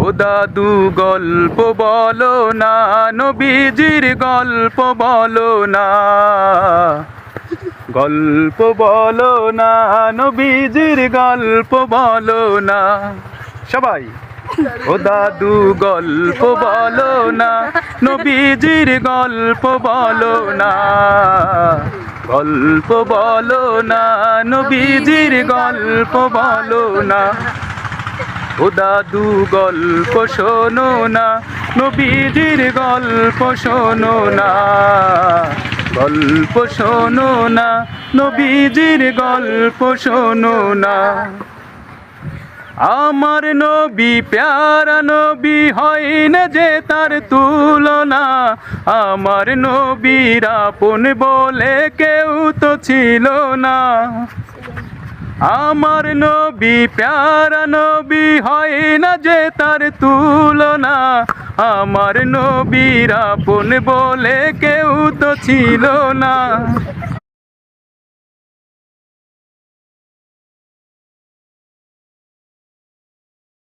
ও দাদু গল্প বলো না, নবীজির গল্প বলো না, গল্প বলো না, নবীজির গল্প বলো না। সবাই ও দাদু গল্প বলো না, নবীজির গল্প বলো না, গল্প বলো না, নবীজির গল্প বলো না। ও দাদু গল্প শোনো না, নবীজির গল্প শোনো না, গল্প শোনো না, নবীজির গল্প শোনো না। আমার নবী প্যারা নবী, হয় না যে তার তুলনা, আমার নবীর আপন বলে কেউ তো ছিল না। আমার নবী প্যারা নবী, হয় না যে তার তুলনা, আমার নবীর আপন বলে কেউ তো ছিল না।